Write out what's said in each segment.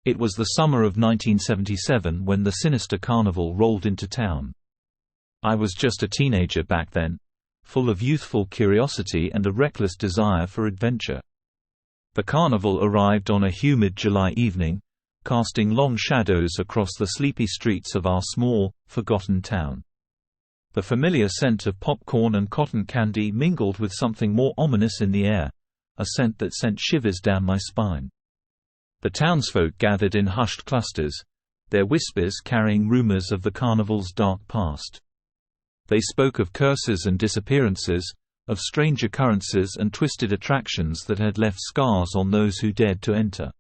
It was the summer of 1977 when the Sinister Carnival rolled into town. I was just a teenager back then, full of youthful curiosity and a reckless desire for adventure. The carnival arrived on a humid July evening, casting long shadows across the sleepy streets of our small, forgotten town. The familiar scent of popcorn and cotton candy mingled with something more ominous in the air, a scent that sent shivers down my spine. The townsfolk gathered in hushed clusters, their whispers carrying rumors of the carnival's dark past. They spoke of curses and disappearances, of strange occurrences and twisted attractions that had left scars on those who dared to enter.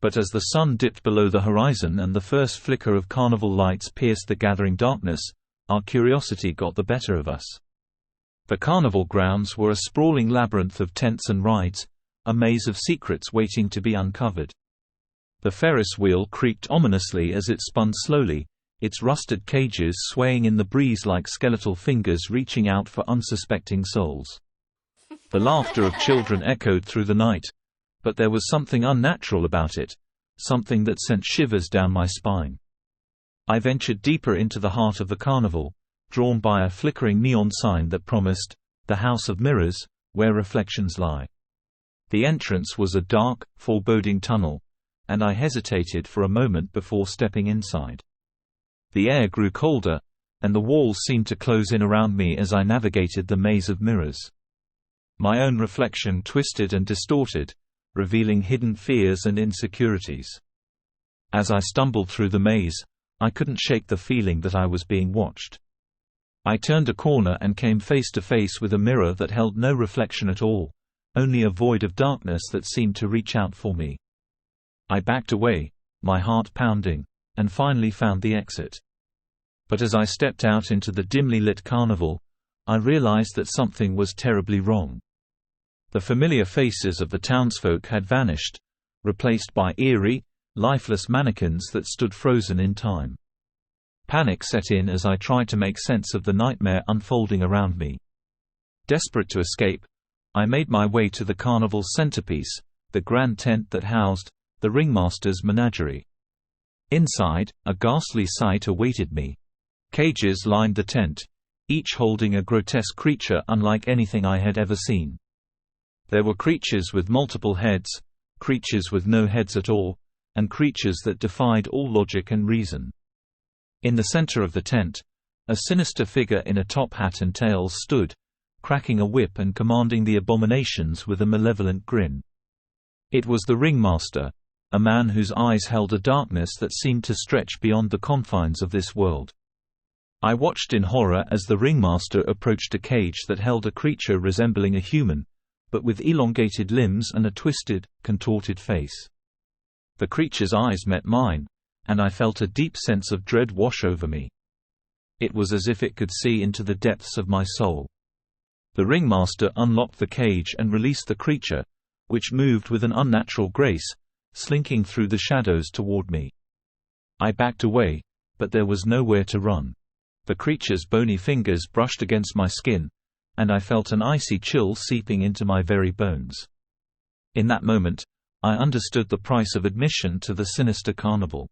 But as the sun dipped below the horizon and the first flicker of carnival lights pierced the gathering darkness, our curiosity got the better of us. The carnival grounds were a sprawling labyrinth of tents and rides, a maze of secrets waiting to be uncovered. The Ferris wheel creaked ominously as it spun slowly, its rusted cages swaying in the breeze like skeletal fingers reaching out for unsuspecting souls. The laughter of children echoed through the night, but there was something unnatural about it, something that sent shivers down my spine. I ventured deeper into the heart of the carnival, drawn by a flickering neon sign that promised, "The House of Mirrors, where reflections lie." The entrance was a dark, foreboding tunnel, and I hesitated for a moment before stepping inside. The air grew colder, and the walls seemed to close in around me as I navigated the maze of mirrors. My own reflection twisted and distorted, revealing hidden fears and insecurities. As I stumbled through the maze, I couldn't shake the feeling that I was being watched. I turned a corner and came face to face with a mirror that held no reflection at all, only a void of darkness that seemed to reach out for me. I backed away, my heart pounding, and finally found the exit. But as I stepped out into the dimly lit carnival, I realized that something was terribly wrong. The familiar faces of the townsfolk had vanished, replaced by eerie, lifeless mannequins that stood frozen in time. Panic set in as I tried to make sense of the nightmare unfolding around me. Desperate to escape, I made my way to the carnival's centerpiece, the grand tent that housed the ringmaster's menagerie. Inside, a ghastly sight awaited me. Cages lined the tent, each holding a grotesque creature unlike anything I had ever seen. There were creatures with multiple heads, creatures with no heads at all, and creatures that defied all logic and reason. In the center of the tent, a sinister figure in a top hat and tails stood, cracking a whip and commanding the abominations with a malevolent grin. It was the ringmaster, a man whose eyes held a darkness that seemed to stretch beyond the confines of this world. I watched in horror as the ringmaster approached a cage that held a creature resembling a human, but with elongated limbs and a twisted, contorted face. The creature's eyes met mine, and I felt a deep sense of dread wash over me. It was as if it could see into the depths of my soul. The ringmaster unlocked the cage and released the creature, which moved with an unnatural grace, slinking through the shadows toward me. I backed away, but there was nowhere to run. The creature's bony fingers brushed against my skin, and I felt an icy chill seeping into my very bones. In that moment, I understood the price of admission to the Sinister Carnival.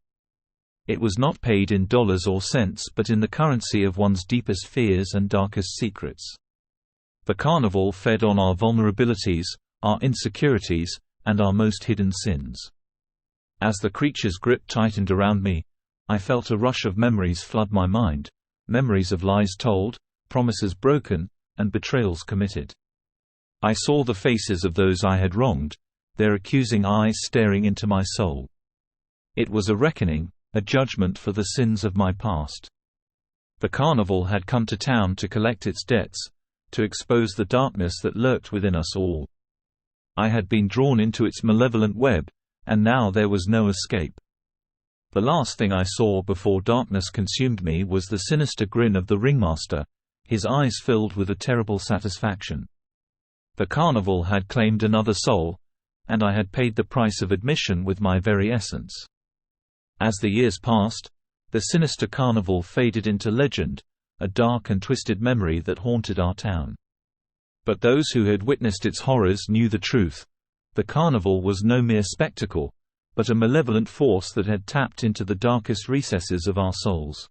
It was not paid in dollars or cents but in the currency of one's deepest fears and darkest secrets. The carnival fed on our vulnerabilities, our insecurities, and our most hidden sins. As the creature's grip tightened around me, I felt a rush of memories flood my mind, memories of lies told, promises broken, and betrayals committed. I saw the faces of those I had wronged, their accusing eyes staring into my soul. It was a reckoning, a judgment for the sins of my past. The carnival had come to town to collect its debts, to expose the darkness that lurked within us all. I had been drawn into its malevolent web, and now there was no escape. The last thing I saw before darkness consumed me was the sinister grin of the ringmaster, his eyes filled with a terrible satisfaction. The carnival had claimed another soul, and I had paid the price of admission with my very essence. As the years passed, the Sinister Carnival faded into legend, a dark and twisted memory that haunted our town. But those who had witnessed its horrors knew the truth. The carnival was no mere spectacle, but a malevolent force that had tapped into the darkest recesses of our souls.